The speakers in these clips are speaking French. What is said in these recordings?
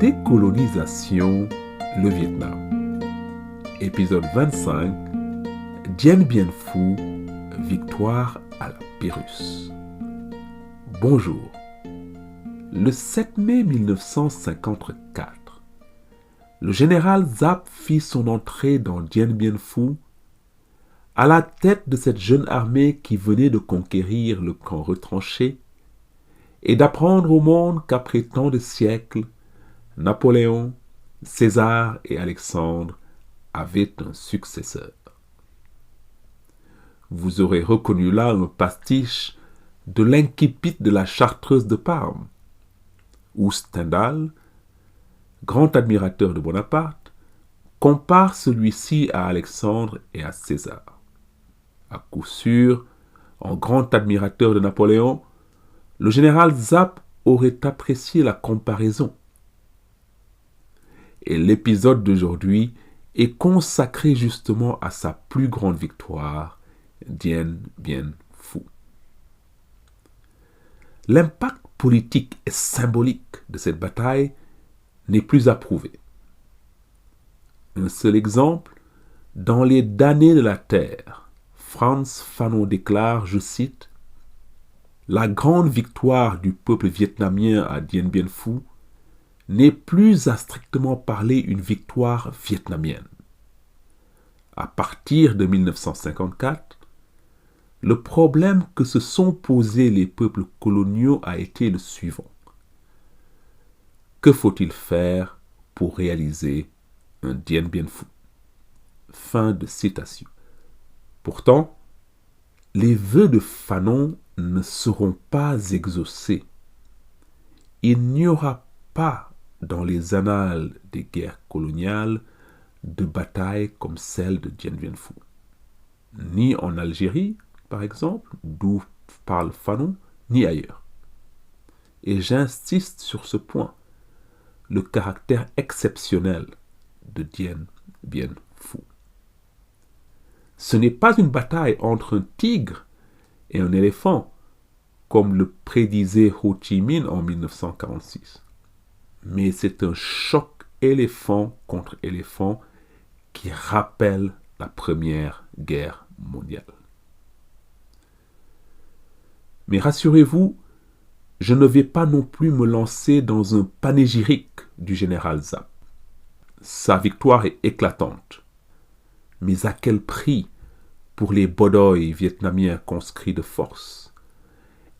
Décolonisation, le Vietnam. Épisode 25. Dien Bien Phu, victoire à la Pérus. Bonjour. Le 7 mai 1954, le général Giap fit son entrée dans Dien Bien Phu à la tête de cette jeune armée qui venait de conquérir le camp retranché et d'apprendre au monde qu'après tant de siècles, Napoléon, César et Alexandre avaient un successeur. Vous aurez reconnu là un pastiche de l'incipit de la Chartreuse de Parme, où Stendhal, grand admirateur de Bonaparte, compare celui-ci à Alexandre et à César. À coup sûr, en grand admirateur de Napoléon, le général Giap aurait apprécié la comparaison. Et l'épisode d'aujourd'hui est consacré justement à sa plus grande victoire, Dien Bien Phu. L'impact politique et symbolique de cette bataille n'est plus à prouver. Un seul exemple, dans les damnés de la terre, Frantz Fanon déclare, je cite, « La grande victoire du peuple vietnamien à Dien Bien Phu n'est plus à strictement parler une victoire vietnamienne. À partir de 1954, le problème que se sont posés les peuples coloniaux a été le suivant. Que faut-il faire pour réaliser un Dien Bien Phu ?» Fin de citation. Pourtant, les vœux de Fanon ne seront pas exaucés. Il n'y aura pas dans les annales des guerres coloniales de batailles comme celle de Dien Bien Phu. Ni en Algérie, par exemple, d'où parle Fanon, ni ailleurs. Et j'insiste sur ce point, le caractère exceptionnel de Dien Bien Phu. Ce n'est pas une bataille entre un tigre et un éléphant, comme le prédisait Ho Chi Minh en 1946. Mais c'est un choc éléphant contre éléphant qui rappelle la Première Guerre mondiale. Mais rassurez-vous, je ne vais pas non plus me lancer dans un panégyrique du général Giap. Sa victoire est éclatante. Mais à quel prix pour les Bodoy vietnamiens conscrits de force,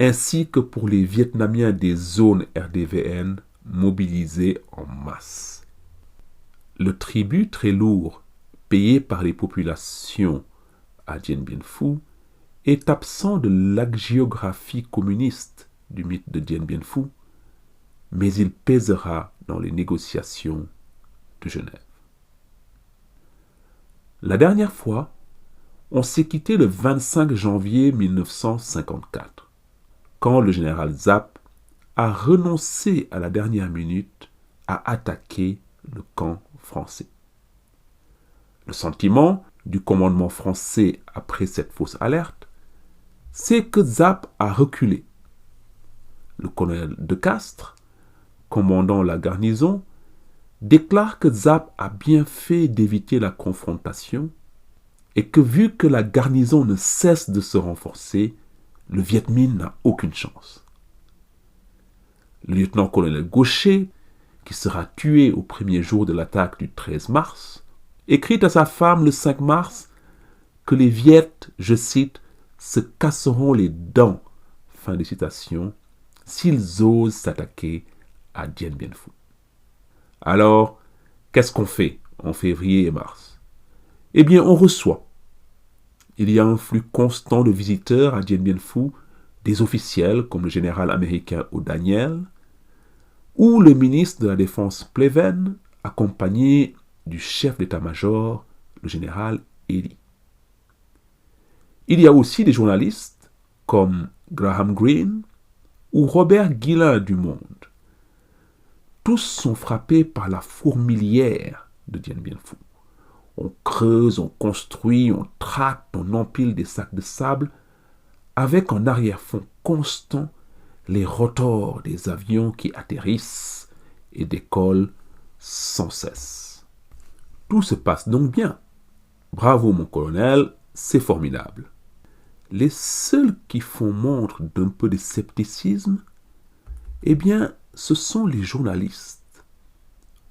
ainsi que pour les Vietnamiens des zones RDVN mobilisés en masse. Le tribut très lourd payé par les populations à Dien Bien Phu est absent de l'hagiographie communiste du mythe de Dien Bien Phu, mais il pèsera dans les négociations de Genève. La dernière fois, on s'est quitté le 25 janvier 1954, quand le général Giap a renoncé à la dernière minute à attaquer le camp français. Le sentiment du commandement français après cette fausse alerte, c'est que Giap a reculé. Le colonel De Castres, commandant la garnison, déclare que Giap a bien fait d'éviter la confrontation et que vu que la garnison ne cesse de se renforcer, le Viet Minh n'a aucune chance. Le lieutenant-colonel Gaucher, qui sera tué au premier jour de l'attaque du 13 mars, écrit à sa femme le 5 mars que les Viet, je cite, se casseront les dents, fin de citation, s'ils osent s'attaquer à Dien Bien Phu. Alors, qu'est-ce qu'on fait en février et mars? Eh bien, on reçoit. Il y a un flux constant de visiteurs à Dien Bien Phu, des officiels comme le général américain O'Daniel, ou le ministre de la Défense Pleven, accompagné du chef d'état-major, le général Ely. Il y a aussi des journalistes comme Graham Greene ou Robert Guillain du Monde. Tous sont frappés par la fourmilière de Dien Bien Phu. On creuse, on construit, on tracte, on empile des sacs de sable, avec en arrière-fond constant les rotors des avions qui atterrissent et décolle sans cesse. Tout se passe donc bien. Bravo mon colonel, c'est formidable. Les seuls qui font montre d'un peu de scepticisme, eh bien, ce sont les journalistes.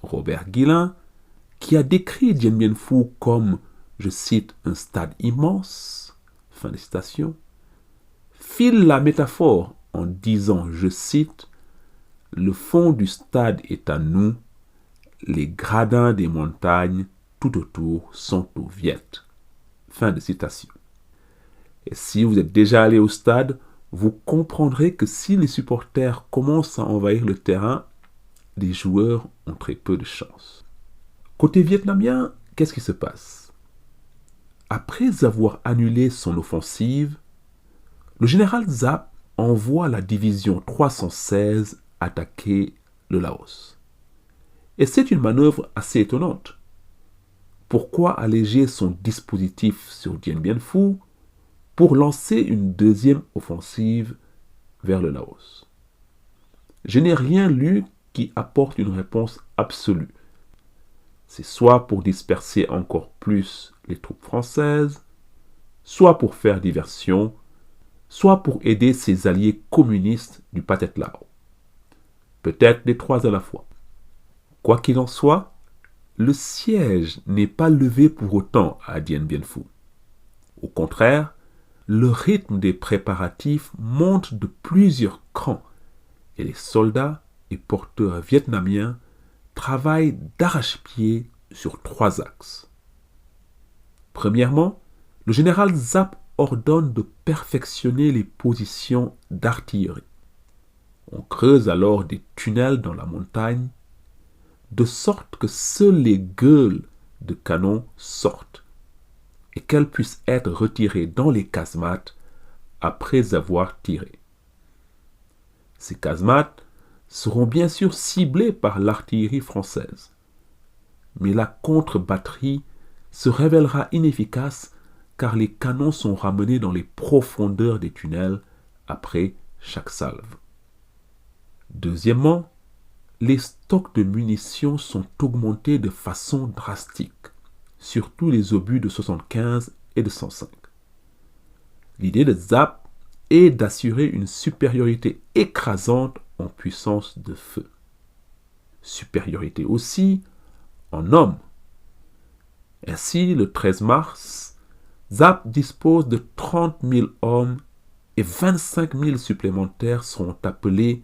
Robert Guillain, qui a décrit Dien Bien Phu comme, je cite, un stade immense, fin de citation, file la métaphore en disant, je cite, le fond du stade est à nous, les gradins des montagnes tout autour sont aux Viettes. Fin de citation. Et si vous êtes déjà allé au stade, vous comprendrez que si les supporters commencent à envahir le terrain, les joueurs ont très peu de chance. Côté vietnamien, qu'est-ce qui se passe? Après avoir annulé son offensive, le général Giap envoie la division 316 attaquer le Laos. Et c'est une manœuvre assez étonnante. Pourquoi alléger son dispositif sur Dien Bien Phu pour lancer une deuxième offensive vers le Laos? Je n'ai rien lu qui apporte une réponse absolue. C'est soit pour disperser encore plus les troupes françaises, soit pour faire diversion, soit pour aider ses alliés communistes du Pathet Lao. Peut-être les trois à la fois. Quoi qu'il en soit, le siège n'est pas levé pour autant à Dien Bien Phu. Au contraire, le rythme des préparatifs monte de plusieurs crans et les soldats et porteurs vietnamiens travaillent d'arrache-pied sur 3 axes. Premièrement, le général Giap ordonne de perfectionner les positions d'artillerie. On creuse alors des tunnels dans la montagne, de sorte que seules les gueules de canon sortent et qu'elles puissent être retirées dans les casemates après avoir tiré. Ces casemates seront bien sûr ciblés par l'artillerie française, mais la contre-batterie se révélera inefficace car les canons sont ramenés dans les profondeurs des tunnels après chaque salve. Deuxièmement, les stocks de munitions sont augmentés de façon drastique, surtout les obus de 75 et de 105. L'idée de Giap est d'assurer une supériorité écrasante en puissance de feu. Supériorité aussi en hommes. Ainsi, le 13 mars, Giap dispose de 30 000 hommes et 25 000 supplémentaires seront appelés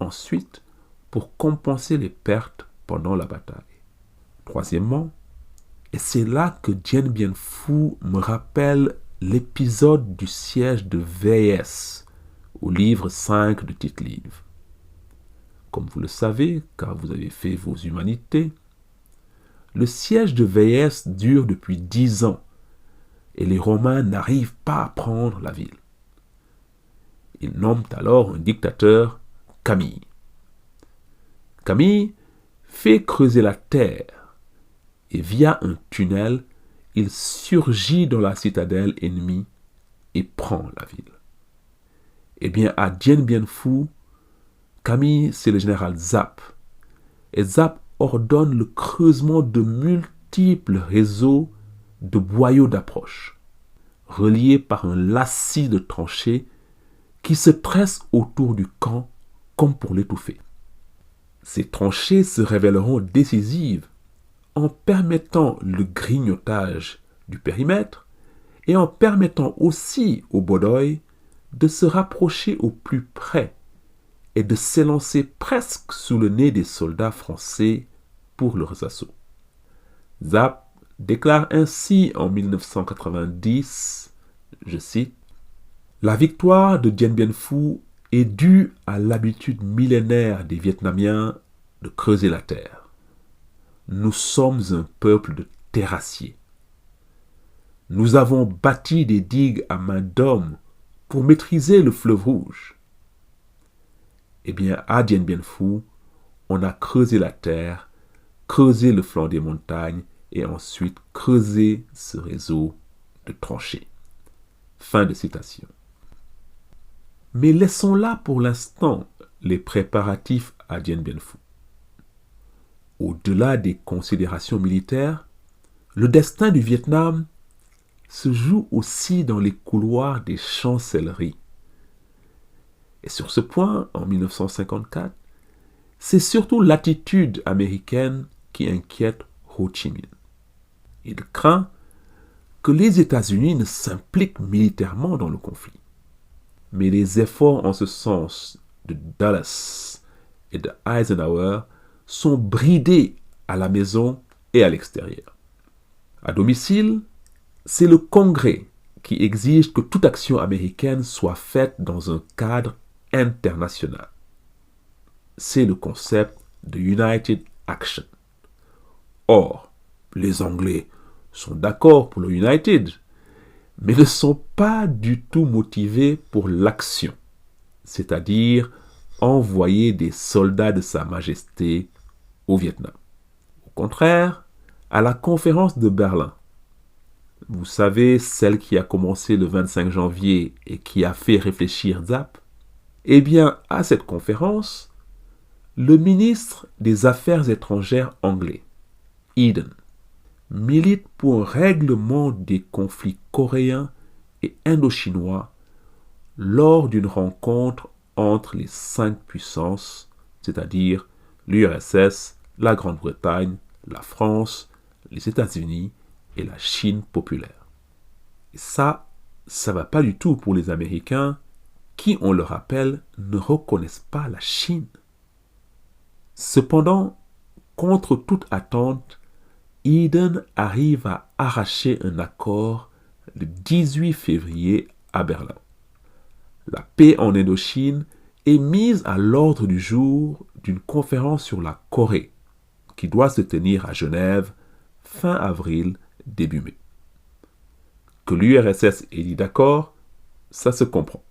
ensuite pour compenser les pertes pendant la bataille. Troisièmement, et c'est là que Dien Bien Phu me rappelle l'épisode du siège de Véies au livre 5 de Tite-Live. Comme vous le savez, car vous avez fait vos humanités, le siège de Véies dure depuis 10 ans et les Romains n'arrivent pas à prendre la ville. Ils nomment alors un dictateur, Camille. Camille fait creuser la terre et via un tunnel, il surgit dans la citadelle ennemie et prend la ville. Eh bien, à Dien Bien Phu, Camille, c'est le général Giap. Et Giap ordonne le creusement de multiples réseaux de boyaux d'approche, reliés par un lacis de tranchées qui se pressent autour du camp comme pour l'étouffer. Ces tranchées se révéleront décisives en permettant le grignotage du périmètre et en permettant aussi aux Bodoï de se rapprocher au plus près et de s'élancer presque sous le nez des soldats français pour leurs assauts. Giap déclare ainsi en 1990, je cite, « La victoire de Dien Bien Phu est due à l'habitude millénaire des Vietnamiens de creuser la terre. Nous sommes un peuple de terrassiers. Nous avons bâti des digues à main d'homme pour maîtriser le fleuve Rouge. Eh bien, à Dien Bien Phu, on a creusé la terre, creusé le flanc des montagnes et ensuite creusé ce réseau de tranchées. » Fin de citation. Mais laissons là pour l'instant les préparatifs à Dien Bien Phu. Au-delà des considérations militaires, le destin du Vietnam se joue aussi dans les couloirs des chancelleries. Et sur ce point, en 1954, c'est surtout l'attitude américaine qui inquiète Ho Chi Minh. Il craint que les États-Unis ne s'impliquent militairement dans le conflit. Mais les efforts en ce sens de Dulles et de Eisenhower sont bridés à la maison et à l'extérieur. À domicile, c'est le Congrès qui exige que toute action américaine soit faite dans un cadre international. C'est le concept de United Action. Or, les Anglais sont d'accord pour le United, mais ne sont pas du tout motivés pour l'action, c'est-à-dire envoyer des soldats de Sa Majesté au Vietnam. Au contraire, à la conférence de Berlin, vous savez, celle qui a commencé le 25 janvier et qui a fait réfléchir Giap, eh bien, à cette conférence, le ministre des Affaires étrangères anglais, Eden, milite pour un règlement des conflits coréens et indo-chinois lors d'une rencontre entre les 5 puissances, c'est-à-dire l'URSS, la Grande-Bretagne, la France, les États-Unis et la Chine populaire. Et ça va pas du tout pour les Américains qui, on le rappelle, ne reconnaissent pas la Chine. Cependant, contre toute attente, Eden arrive à arracher un accord le 18 février à Berlin. La paix en Indochine est mise à l'ordre du jour d'une conférence sur la Corée qui doit se tenir à Genève fin avril, début mai. Que l'URSS ait dit d'accord, ça se comprend.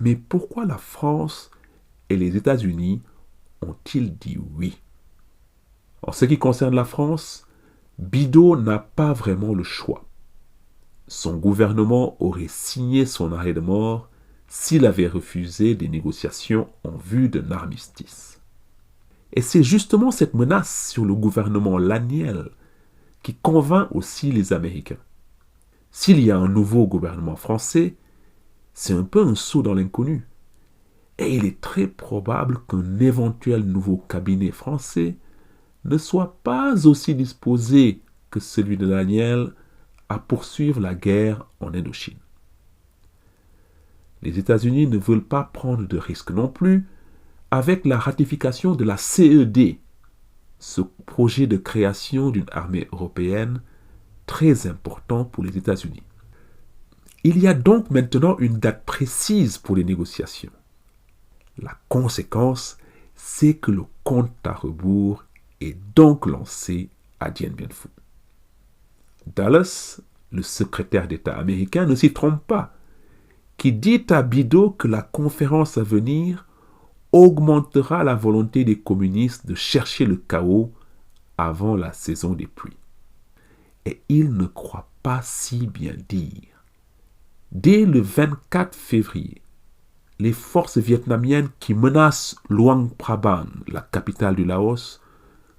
Mais pourquoi la France et les États-Unis ont-ils dit oui? En ce qui concerne la France, Bidault n'a pas vraiment le choix. Son gouvernement aurait signé son arrêt de mort s'il avait refusé des négociations en vue d'un armistice. Et c'est justement cette menace sur le gouvernement Laniel qui convainc aussi les Américains. S'il y a un nouveau gouvernement français, c'est un peu un saut dans l'inconnu. Et il est très probable qu'un éventuel nouveau cabinet français ne soit pas aussi disposé que celui de Laniel à poursuivre la guerre en Indochine. Les États-Unis ne veulent pas prendre de risques non plus avec la ratification de la CED, ce projet de création d'une armée européenne très important pour les États-Unis. Il y a donc maintenant une date précise pour les négociations. La conséquence, c'est que le compte à rebours est donc lancé à Dien Bien Phu. Dulles, le secrétaire d'État américain, ne s'y trompe pas, qui dit à Bidault que la conférence à venir augmentera la volonté des communistes de chercher le chaos avant la saison des pluies. Et il ne croit pas si bien dire. Dès le 24 février, les forces vietnamiennes qui menacent Luang Prabang, la capitale du Laos,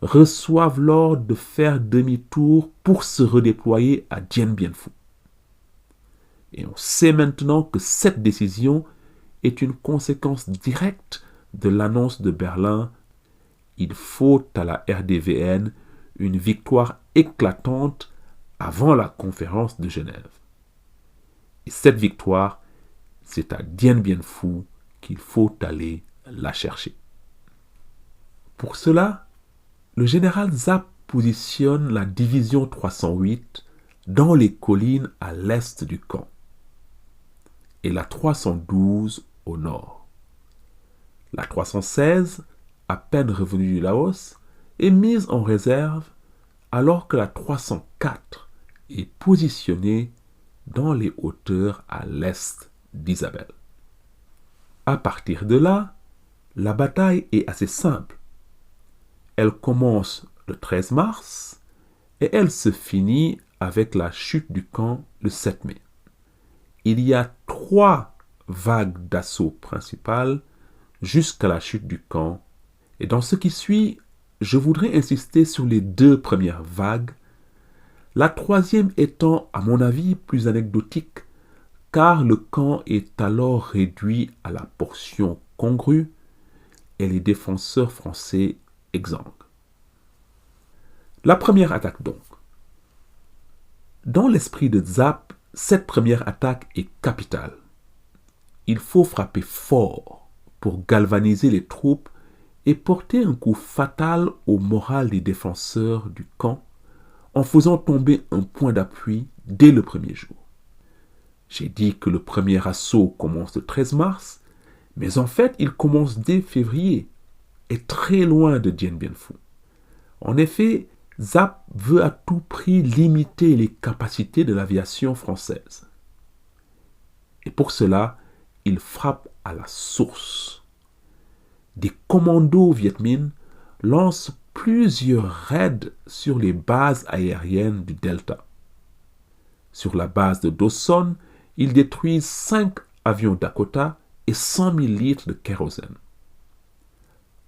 reçoivent l'ordre de faire demi-tour pour se redéployer à Dien Bien Phu. Et on sait maintenant que cette décision est une conséquence directe de l'annonce de Berlin. Il faut à la RDVN une victoire éclatante avant la conférence de Genève. Et cette victoire, c'est à Dien Bien Phu qu'il faut aller la chercher. Pour cela, le général Giap positionne la division 308 dans les collines à l'est du camp et la 312 au nord. La 316, à peine revenue du Laos, est mise en réserve alors que la 304 est positionnée dans les hauteurs à l'est d'Isabelle. À partir de là, la bataille est assez simple. Elle commence le 13 mars et elle se finit avec la chute du camp le 7 mai. Il y a 3 vagues d'assaut principales jusqu'à la chute du camp, et dans ce qui suit, je voudrais insister sur les deux premières vagues, la troisième étant, à mon avis, plus anecdotique, car le camp est alors réduit à la portion congrue et les défenseurs français exsangues. La première attaque donc. Dans l'esprit de Zapp, cette première attaque est capitale. Il faut frapper fort pour galvaniser les troupes et porter un coup fatal au moral des défenseurs du camp en faisant tomber un point d'appui dès le premier jour. J'ai dit que le premier assaut commence le 13 mars, mais en fait il commence dès février et très loin de Dien Bien Phu. En effet, Zapp veut à tout prix limiter les capacités de l'aviation française. Et pour cela, il frappe à la source. Des commandos Viet Minh lancent plusieurs raids sur les bases aériennes du Delta. Sur la base de Dawson, ils détruisent 5 avions Dakota et 100 000 litres de kérosène.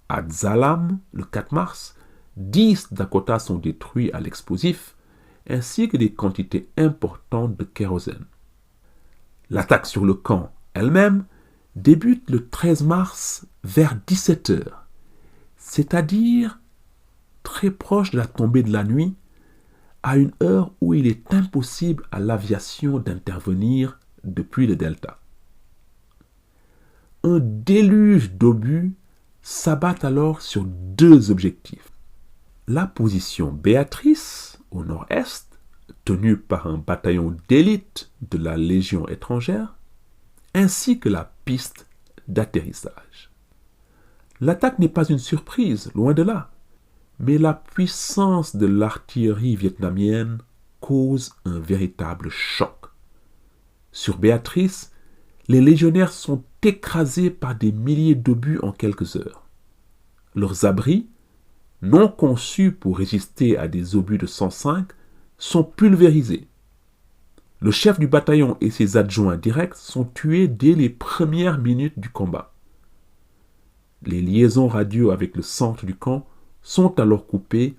À Zalam, le 4 mars, 10 Dakota sont détruits à l'explosif, ainsi que des quantités importantes de kérosène. L'attaque sur le camp elle-même débute le 13 mars vers 17h, c'est-à-dire très proche de la tombée de la nuit, à une heure où il est impossible à l'aviation d'intervenir depuis le Delta. Un déluge d'obus s'abat alors sur deux objectifs. La position Béatrice, au nord-est, tenue par un bataillon d'élite de la Légion étrangère, ainsi que la piste d'atterrissage. L'attaque n'est pas une surprise, loin de là, mais la puissance de l'artillerie vietnamienne cause un véritable choc. Sur Béatrice, les légionnaires sont écrasés par des milliers d'obus en quelques heures. Leurs abris, non conçus pour résister à des obus de 105, sont pulvérisés. Le chef du bataillon et ses adjoints directs sont tués dès les premières minutes du combat. Les liaisons radio avec le centre du camp sont alors coupées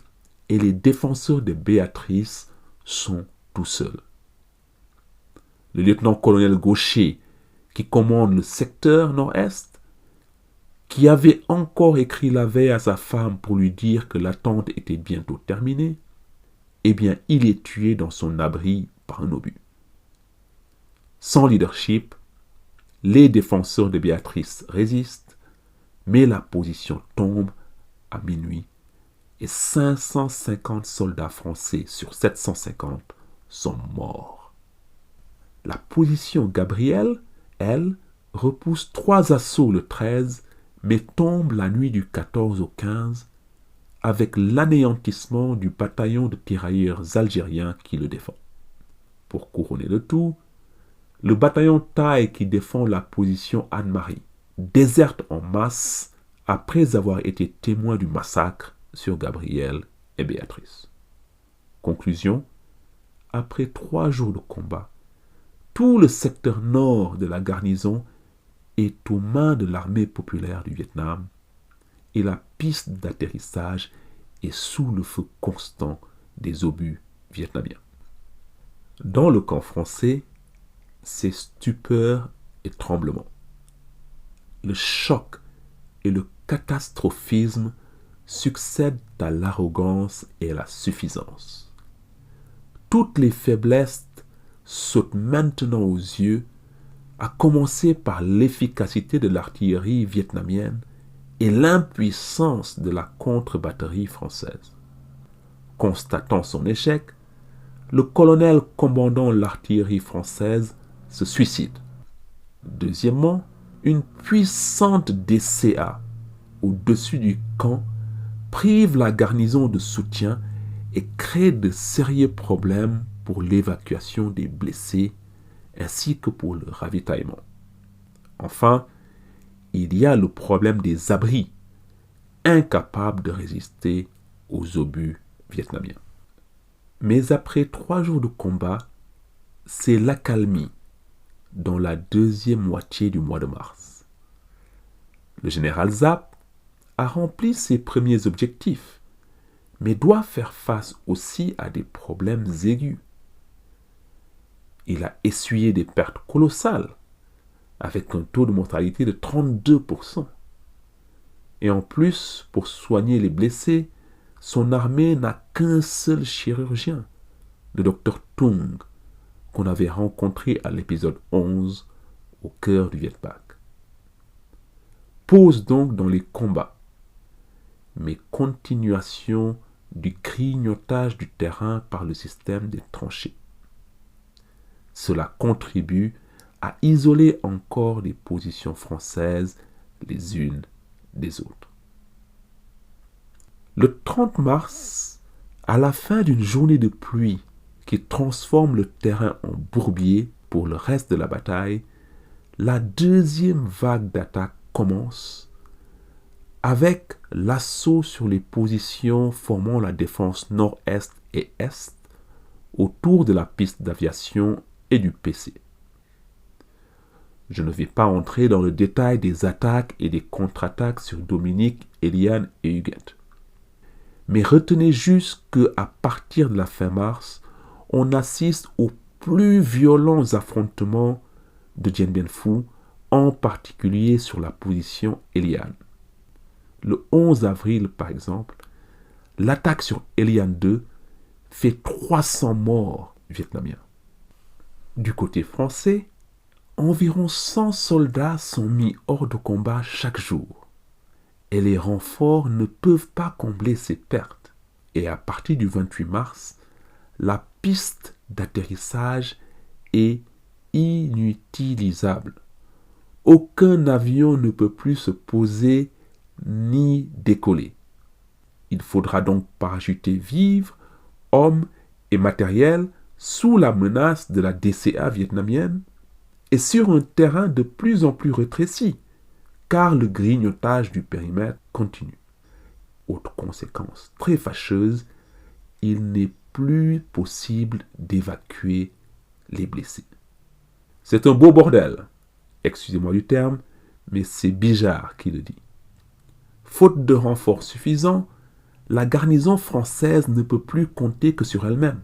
et les défenseurs de Béatrice sont tout seuls. Le lieutenant-colonel Gaucher, qui commande le secteur nord-est, qui avait encore écrit la veille à sa femme pour lui dire que l'attente était bientôt terminée, eh bien, il est tué dans son abri par un obus. Sans leadership, les défenseurs de Béatrice résistent, mais la position tombe à minuit et 550 soldats français sur 750 sont morts. La position Gabriel, elle, repousse 3 assauts le 13, mais tombe la nuit du 14 au 15, avec l'anéantissement du bataillon de tirailleurs algériens qui le défend. Pour couronner le tout, le bataillon Thaï qui défend la position Anne-Marie déserte en masse après avoir été témoin du massacre sur Gabriel et Béatrice. Conclusion, après 3 jours de combat, tout le secteur nord de la garnison est aux mains de l'armée populaire du Vietnam et la piste d'atterrissage est sous le feu constant des obus vietnamiens. Dans le camp français, c'est stupeur et tremblement. Le choc et le catastrophisme succèdent à l'arrogance et à la suffisance. Toutes les faiblesses sautent maintenant aux yeux, à commencer par l'efficacité de l'artillerie vietnamienne et l'impuissance de la contre-batterie française. Constatant son échec, le colonel commandant l'artillerie française se suicide. Deuxièmement, une puissante DCA au-dessus du camp prive la garnison de soutien et crée de sérieux problèmes pour l'évacuation des blessés ainsi que pour le ravitaillement. Enfin, il y a le problème des abris, incapables de résister aux obus vietnamiens. Mais après 3 jours de combat, c'est l'accalmie dans la deuxième moitié du mois de mars. Le général Zapp a rempli ses premiers objectifs mais doit faire face aussi à des problèmes aigus. Il a essuyé des pertes colossales, avec un taux de mortalité de 32%. Et en plus, pour soigner les blessés, son armée n'a qu'un seul chirurgien, le docteur Tung, qu'on avait rencontré à l'épisode 11 au cœur du Viet Bac. Pause donc dans les combats, mais continuation du grignotage du terrain par le système des tranchées. Cela contribue à isoler encore les positions françaises les unes des autres. Le 30 mars, à la fin d'une journée de pluie qui transforme le terrain en bourbier pour le reste de la bataille, la deuxième vague d'attaque commence avec l'assaut sur les positions formant la défense nord-est et est autour de la piste d'aviation et du PC. Je ne vais pas entrer dans le détail des attaques et des contre-attaques sur Dominique, Eliane et Huguette. Mais retenez juste qu'à partir de la fin mars, on assiste aux plus violents affrontements de Dien Bien Phu, en particulier sur la position Eliane. Le 11 avril, par exemple, l'attaque sur Eliane 2 fait 300 morts vietnamiens. Du côté français, environ 100 soldats sont mis hors de combat chaque jour. Et les renforts ne peuvent pas combler ces pertes. Et à partir du 28 mars, la piste d'atterrissage est inutilisable. Aucun avion ne peut plus se poser ni décoller. Il faudra donc parachuter vivres, hommes et matériel sous la menace de la DCA vietnamienne et sur un terrain de plus en plus rétréci, car le grignotage du périmètre continue. Autre conséquence très fâcheuse, il n'est plus possible d'évacuer les blessés. C'est un beau bordel, excusez-moi du terme, mais c'est Bijard qui le dit. Faute de renforts suffisants, la garnison française ne peut plus compter que sur elle-même.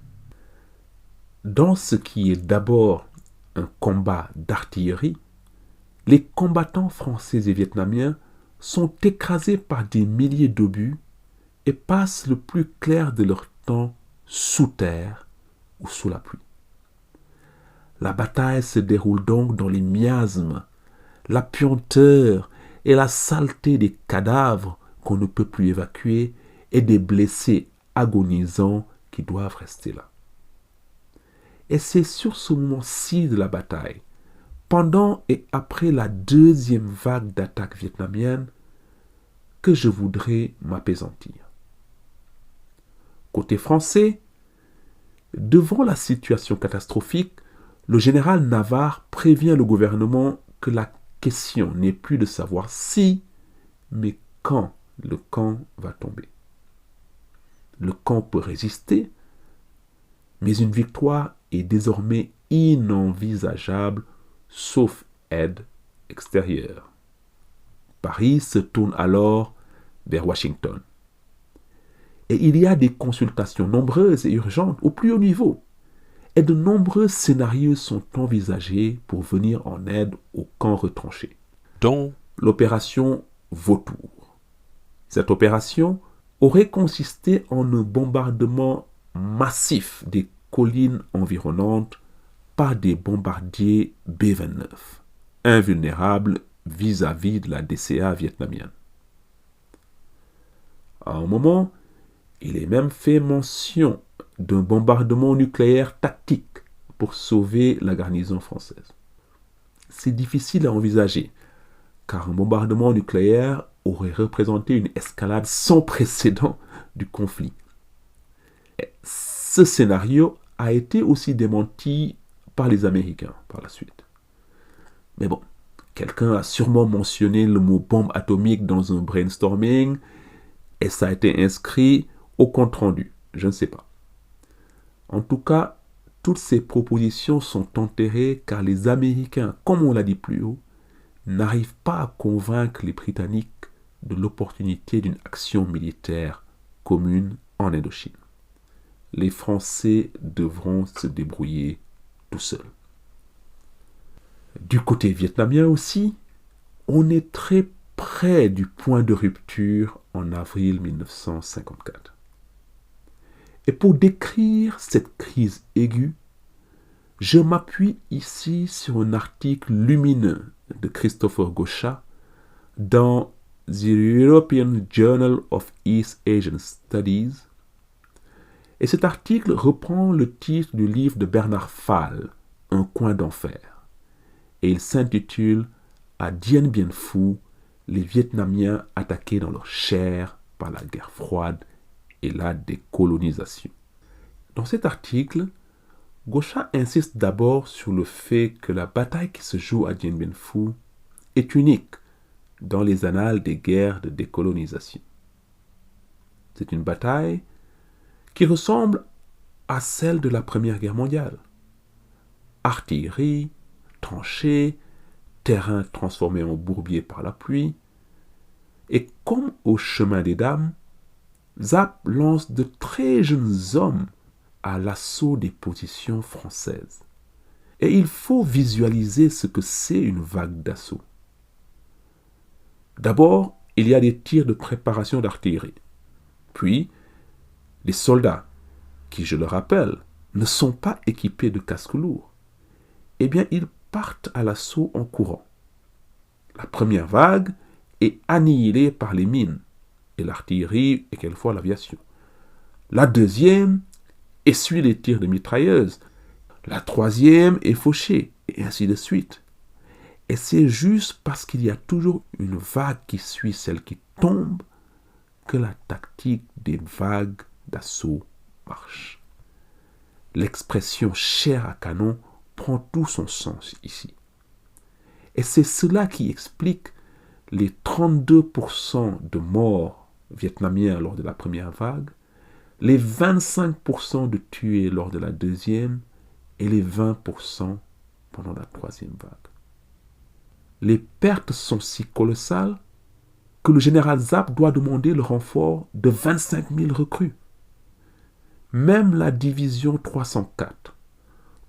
Dans ce qui est d'abord un combat d'artillerie, les combattants français et vietnamiens sont écrasés par des milliers d'obus et passent le plus clair de leur temps sous terre ou sous la pluie. La bataille se déroule donc dans les miasmes, la puanteur et la saleté des cadavres qu'on ne peut plus évacuer et des blessés agonisants qui doivent rester là. Et c'est sur ce moment-ci de la bataille, pendant et après la deuxième vague d'attaques vietnamiennes, que je voudrais m'apaisantir. Côté français, devant la situation catastrophique, le général Navarre prévient le gouvernement que la question n'est plus de savoir si, mais quand le camp va tomber. Le camp peut résister, mais une victoire est désormais inenvisageable, sauf aide extérieure. Paris se tourne alors vers Washington. Et il y a des consultations nombreuses et urgentes au plus haut niveau. Et de nombreux scénarios sont envisagés pour venir en aide aux camps retranchés, dont l'opération Vautour. Cette opération aurait consisté en un bombardement massif des collines environnantes par des bombardiers B-29, invulnérables vis-à-vis de la DCA vietnamienne. À un moment, il est même fait mention d'un bombardement nucléaire tactique pour sauver la garnison française. C'est difficile à envisager, car un bombardement nucléaire aurait représenté une escalade sans précédent du conflit. Et ce scénario a été aussi démenti par les Américains par la suite. Mais bon, quelqu'un a sûrement mentionné le mot bombe atomique dans un brainstorming et ça a été inscrit au compte-rendu. Je ne sais pas. En tout cas, toutes ces propositions sont enterrées car les Américains, comme on l'a dit plus haut, n'arrivent pas à convaincre les Britanniques de l'opportunité d'une action militaire commune en Indochine. Les Français devront se débrouiller tout seuls. Du côté vietnamien aussi, on est très près du point de rupture en avril 1954. Et pour décrire cette crise aiguë, je m'appuie ici sur un article lumineux de Christopher Gauchat dans The European Journal of East Asian Studies. Et cet article reprend le titre du livre de Bernard Fall, Un coin d'enfer. Et il s'intitule À Dien Bien Phu, les Vietnamiens attaqués dans leur chair par la guerre froide et la décolonisation. Dans cet article, Gauchat insiste d'abord sur le fait que la bataille qui se joue à Dien Bien Phu est unique dans les annales des guerres de décolonisation. C'est une bataille qui ressemble à celle de la Première Guerre mondiale. Artillerie, tranchées, terrain transformé en bourbier par la pluie. Et comme au chemin des dames, Giap lance de très jeunes hommes à l'assaut des positions françaises. Et il faut visualiser ce que c'est une vague d'assaut. D'abord, il y a des tirs de préparation d'artillerie. Puis, les soldats, qui, je le rappelle, ne sont pas équipés de casques lourds, eh bien, ils partent à l'assaut en courant. La première vague est annihilée par les mines et l'artillerie et quelquefois l'aviation. La deuxième essuie les tirs de mitrailleuses. La troisième est fauchée, et ainsi de suite. Et c'est juste parce qu'il y a toujours une vague qui suit celle qui tombe que la tactique des vagues d'assaut marche. L'expression chair à canon prend tout son sens ici. Et c'est cela qui explique les 32% de morts vietnamiens lors de la première vague, les 25% de tués lors de la deuxième et les 20% pendant la troisième vague. Les pertes sont si colossales que le général Giap doit demander le renfort de 25 000 recrues. Même la division 304,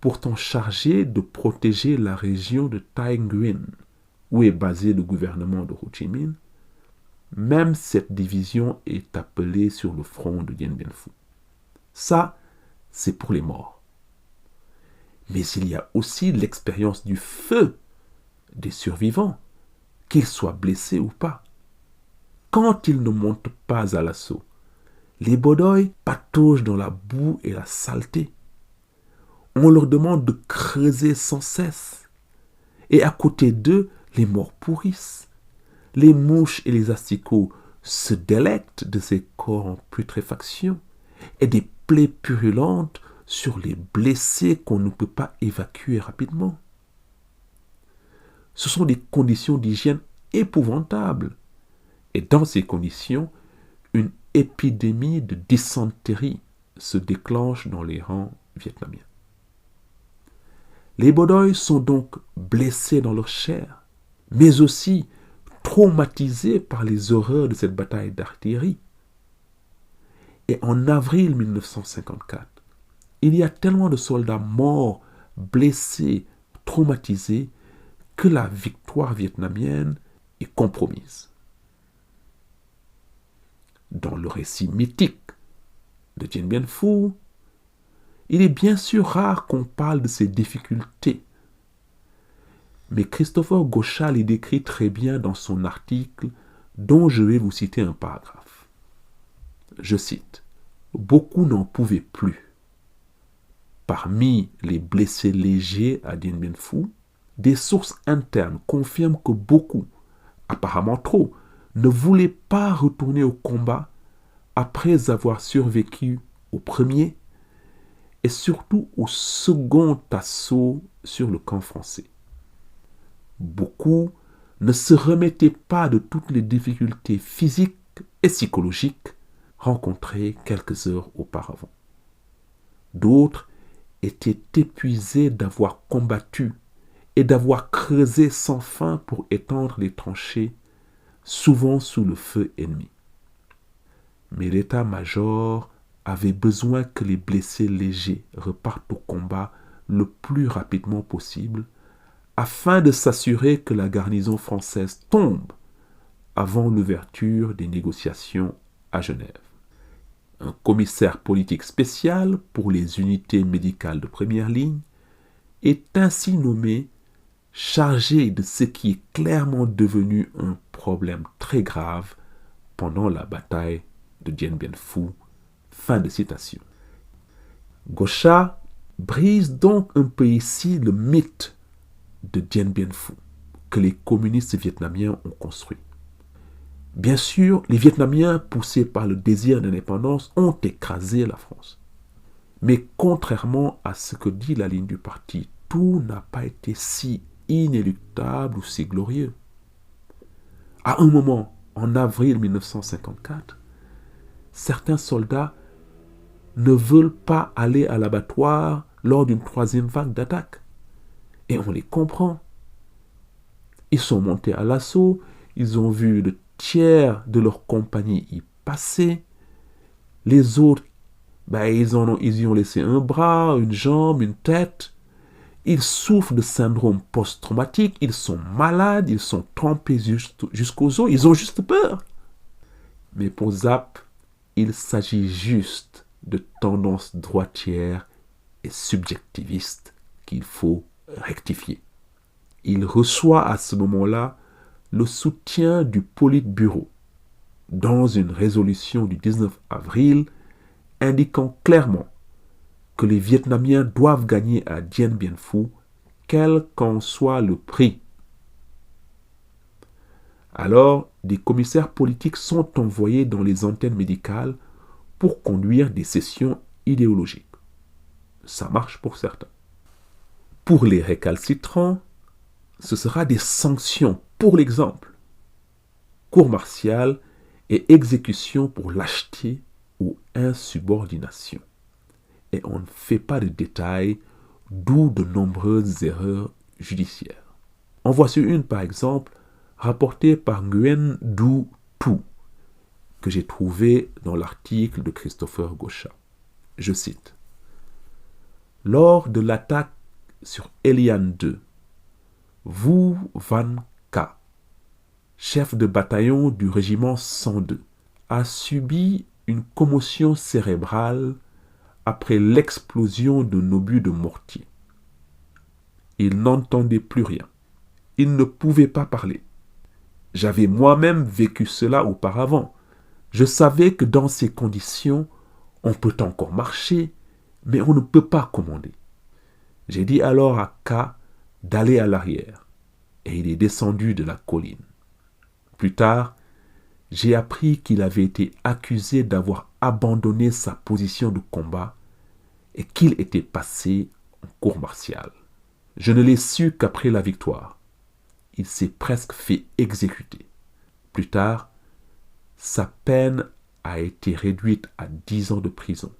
pourtant chargée de protéger la région de Tay Nguyen, où est basé le gouvernement de Ho Chi Minh, même cette division est appelée sur le front de Dien Bien Phu. Ça, c'est pour les morts. Mais il y a aussi l'expérience du feu des survivants, qu'ils soient blessés ou pas. Quand ils ne montent pas à l'assaut, les Bodoy pataugent dans la boue et la saleté. On leur demande de creuser sans cesse. Et à côté d'eux, les morts pourrissent. Les mouches et les asticots se délectent de ces corps en putréfaction et des plaies purulentes sur les blessés qu'on ne peut pas évacuer rapidement. Ce sont des conditions d'hygiène épouvantables. Et dans ces conditions, une épidémie de dysenterie se déclenche dans les rangs vietnamiens. Les Bodoy sont donc blessés dans leur chair, mais aussi traumatisés par les horreurs de cette bataille d'artillerie. Et en avril 1954, il y a tellement de soldats morts, blessés, traumatisés, que la victoire vietnamienne est compromise. Dans le récit mythique de Dien Bien Phu, il est bien sûr rare qu'on parle de ces difficultés. Mais Christopher Gauchat les décrit très bien dans son article dont je vais vous citer un paragraphe. Je cite, « Beaucoup n'en pouvaient plus. Parmi les blessés légers à Dien Bien Phu, des sources internes confirment que beaucoup, apparemment trop, ne voulaient pas retourner au combat après avoir survécu au premier et surtout au second assaut sur le camp français. Beaucoup ne se remettaient pas de toutes les difficultés physiques et psychologiques rencontrées quelques heures auparavant. D'autres étaient épuisés d'avoir combattu et d'avoir creusé sans fin pour étendre les tranchées, souvent sous le feu ennemi. Mais l'état-major avait besoin que les blessés légers repartent au combat le plus rapidement possible afin de s'assurer que la garnison française tombe avant l'ouverture des négociations à Genève. Un commissaire politique spécial pour les unités médicales de première ligne est ainsi nommé, chargé de ce qui est clairement devenu un problème très grave pendant la bataille de Dien Bien Phu. Fin de citation. Gauchat brise donc un peu ici le mythe de Dien Bien Phu que les communistes vietnamiens ont construit. Bien sûr, les Vietnamiens, poussés par le désir d'indépendance, ont écrasé la France. Mais contrairement à ce que dit la ligne du parti, tout n'a pas été si inéluctable ou si glorieux. À un moment, en avril 1954, certains soldats ne veulent pas aller à l'abattoir lors d'une troisième vague d'attaque. Et on les comprend. Ils sont montés à l'assaut, ils ont vu le tiers de leur compagnie y passer. Les autres, ils y ont laissé un bras, une jambe, une tête. Ils souffrent de syndrome post-traumatique, ils sont malades, ils sont trempés jusqu'aux os, ils ont juste peur. Mais pour Zap, il s'agit juste de tendances droitières et subjectivistes qu'il faut rectifier. Il reçoit à ce moment-là le soutien du Politburo dans une résolution du 19 avril indiquant clairement que les Vietnamiens doivent gagner à Dien Bien Phu, quel qu'en soit le prix. Alors, des commissaires politiques sont envoyés dans les antennes médicales pour conduire des sessions idéologiques. Ça marche pour certains. Pour les récalcitrants, ce sera des sanctions, pour l'exemple, cour martiale et exécution pour lâcheté ou insubordination. Et on ne fait pas de détails, d'où de nombreuses erreurs judiciaires. En voici une, par exemple, rapportée par Nguyen Du Tu, que j'ai trouvée dans l'article de Christopher Gauchat. Je cite. Lors de l'attaque sur Eliane II, Vu Van Ka, chef de bataillon du régiment 102, a subi une commotion cérébrale après l'explosion d'un obus de mortier. Il n'entendait plus rien. Il ne pouvait pas parler. J'avais moi-même vécu cela auparavant. Je savais que dans ces conditions, on peut encore marcher, mais on ne peut pas commander. J'ai dit alors à K d'aller à l'arrière, et il est descendu de la colline. Plus tard, j'ai appris qu'il avait été accusé d'avoir abandonné sa position de combat et qu'il était passé en cour martiale. Je ne l'ai su qu'après la victoire. Il s'est presque fait exécuter. Plus tard, sa peine a été réduite à 10 ans de prison,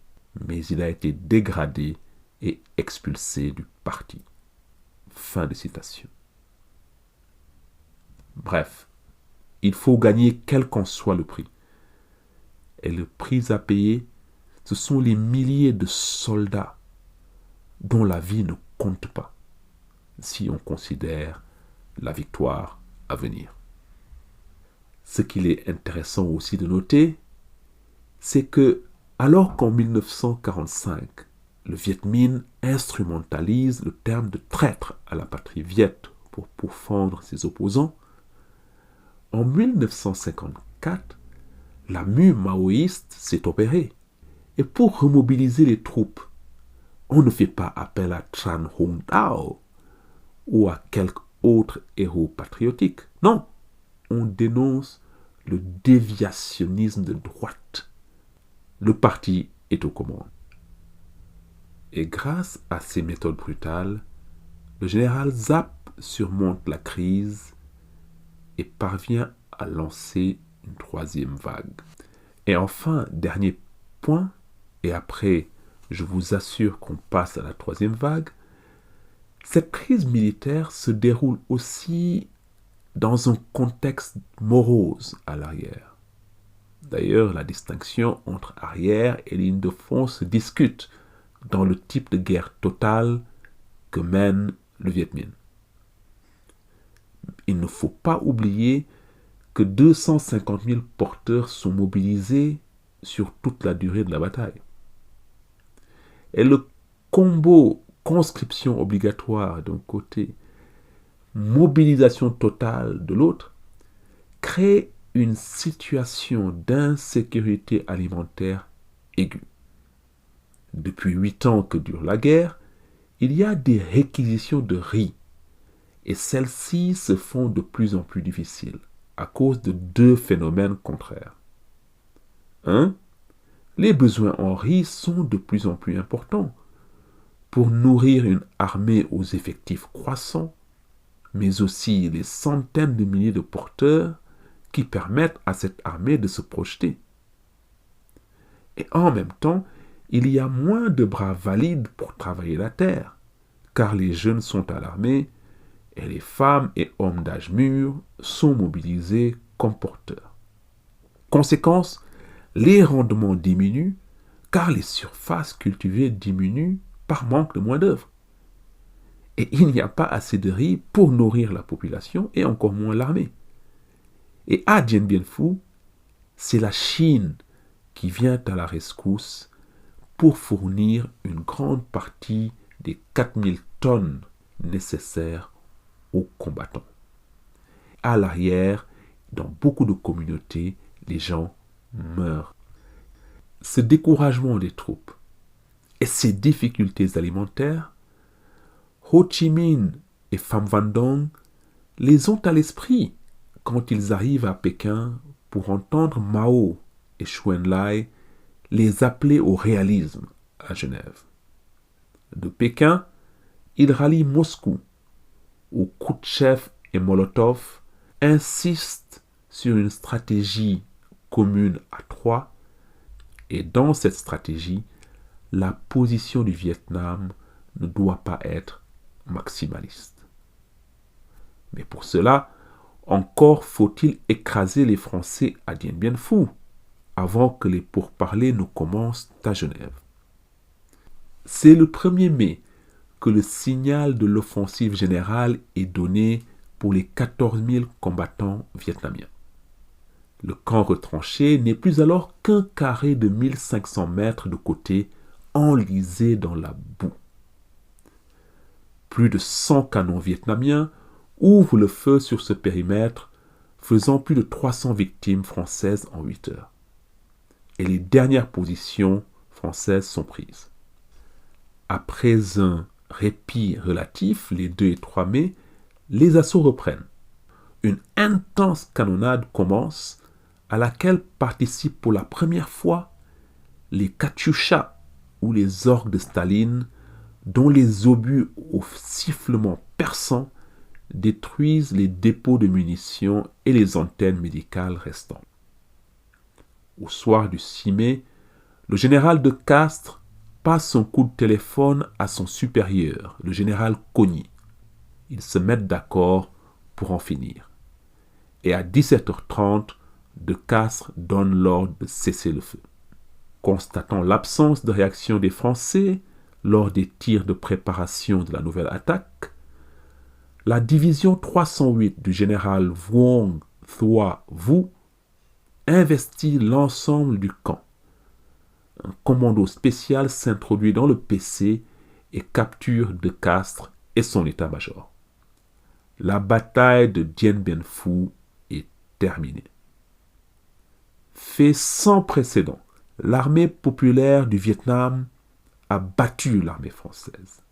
mais il a été dégradé et expulsé du parti. Fin de citation. Bref, il faut gagner quel qu'en soit le prix. Et le prix à payer, ce sont les milliers de soldats dont la vie ne compte pas, si on considère la victoire à venir. Ce qu'il est intéressant aussi de noter, c'est que, alors qu'en 1945, le Viet Minh instrumentalise le terme de traître à la patrie viet pour pourfendre ses opposants, en 1954, la mue maoïste s'est opérée. Et pour remobiliser les troupes, on ne fait pas appel à Tran Hung Dao ou à quelque autre héros patriotique. Non, on dénonce le déviationnisme de droite. Le parti est aux commandes. Et grâce à ces méthodes brutales, le général Zap surmonte la crise et parvient à lancer une troisième vague. Et enfin, dernier point, et après, je vous assure qu'on passe à la troisième vague, cette crise militaire se déroule aussi dans un contexte morose à l'arrière. D'ailleurs, la distinction entre arrière et ligne de front se discute dans le type de guerre totale que mène le Viet Minh. Il ne faut pas oublier que 250 000 porteurs sont mobilisés sur toute la durée de la bataille. Et le combo conscription obligatoire d'un côté, mobilisation totale de l'autre, crée une situation d'insécurité alimentaire aiguë. Depuis 8 ans que dure la guerre, il y a des réquisitions de riz, et celles-ci se font de plus en plus difficiles à cause de 2 phénomènes contraires. 1. Les besoins en riz sont de plus en plus importants pour nourrir une armée aux effectifs croissants, mais aussi les centaines de milliers de porteurs qui permettent à cette armée de se projeter. Et en même temps, il y a moins de bras valides pour travailler la terre, car les jeunes sont à l'armée et les femmes et hommes d'âge mûr sont mobilisés comme porteurs. Conséquence, les rendements diminuent car les surfaces cultivées diminuent par manque de main-d'œuvre. Et il n'y a pas assez de riz pour nourrir la population et encore moins l'armée. Et à Dien Bien Phu, c'est la Chine qui vient à la rescousse pour fournir une grande partie des 4000 tonnes nécessaires aux combattants. À l'arrière, dans beaucoup de communautés, les gens meurent. Ce découragement des troupes et ces difficultés alimentaires, Ho Chi Minh et Pham Van Dong les ont à l'esprit quand ils arrivent à Pékin pour entendre Mao et Chou En-lai les appeler au réalisme à Genève. De Pékin, ils rallient Moscou, où Khrouchtchev et Molotov insistent sur une stratégie commune à 3, et dans cette stratégie, la position du Vietnam ne doit pas être maximaliste. Mais pour cela, encore faut-il écraser les Français à Dien Bien Phu avant que les pourparlers ne commencent à Genève. C'est le 1er mai que le signal de l'offensive générale est donné pour les 14 000 combattants vietnamiens. Le camp retranché n'est plus alors qu'un carré de 1500 mètres de côté enlisé dans la boue. Plus de 100 canons vietnamiens ouvrent le feu sur ce périmètre, faisant plus de 300 victimes françaises en 8 heures. Et les dernières positions françaises sont prises. Après un répit relatif, les 2 et 3 mai, les assauts reprennent. Une intense canonnade commence, à laquelle participent pour la première fois les Katyusha ou les orgues de Staline, dont les obus au sifflement perçant détruisent les dépôts de munitions et les antennes médicales restantes. Au soir du 6 mai, le général de Castres passe son coup de téléphone à son supérieur, le général Cogny. Ils se mettent d'accord pour en finir. Et à 17h30, de Castres donne l'ordre de cesser le feu. Constatant l'absence de réaction des Français lors des tirs de préparation de la nouvelle attaque, la division 308 du général Vuong Thua Vu investit l'ensemble du camp. Un commando spécial s'introduit dans le PC et capture de Castres et son état-major. La bataille de Dien Bien Phu est terminée. Fait sans précédent, l'armée populaire du Vietnam a battu l'armée française.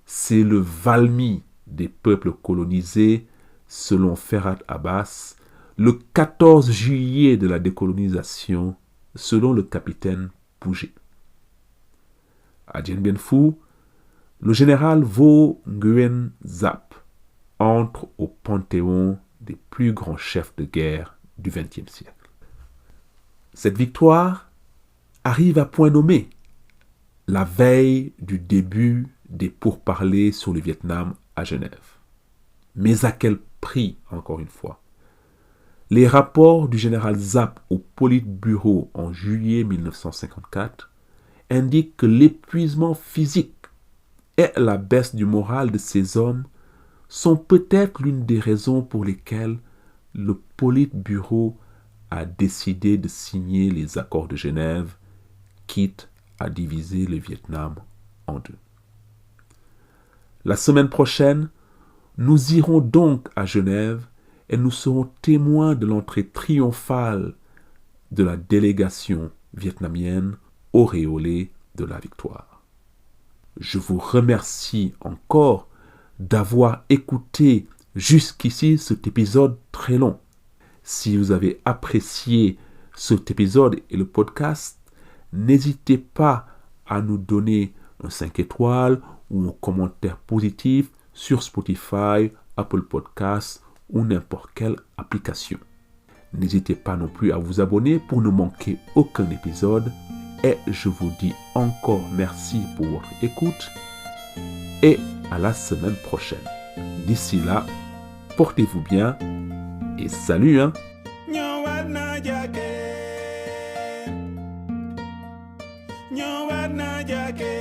C'est le Valmy des peuples colonisés, selon Ferhat Abbas, le 14 juillet de la décolonisation, selon le capitaine Pouget. À Dien Bien Phu, le général Vo Nguyen Giap entre au panthéon des plus grands chefs de guerre du XXe siècle. Cette victoire arrive à point nommé, la veille du début des pourparlers sur le Vietnam à Genève. Mais à quel prix, encore une fois? Les rapports du général Zapp au Politburo en juillet 1954 indiquent que l'épuisement physique et la baisse du moral de ces hommes sont peut-être l'une des raisons pour lesquelles le Politburo a décidé de signer les accords de Genève, quitte à diviser le Vietnam en deux. La semaine prochaine, nous irons donc à Genève et nous serons témoins de l'entrée triomphale de la délégation vietnamienne auréolée de la victoire. Je vous remercie encore d'avoir écouté jusqu'ici cet épisode très long. Si vous avez apprécié cet épisode et le podcast, n'hésitez pas à nous donner un 5 étoiles ou un commentaire positif sur Spotify, Apple Podcasts ou n'importe quelle application. N'hésitez pas non plus à vous abonner pour ne manquer aucun épisode. Et je vous dis encore merci pour votre écoute et à la semaine prochaine. D'ici là, portez-vous bien et salut hein! Nyawad na jake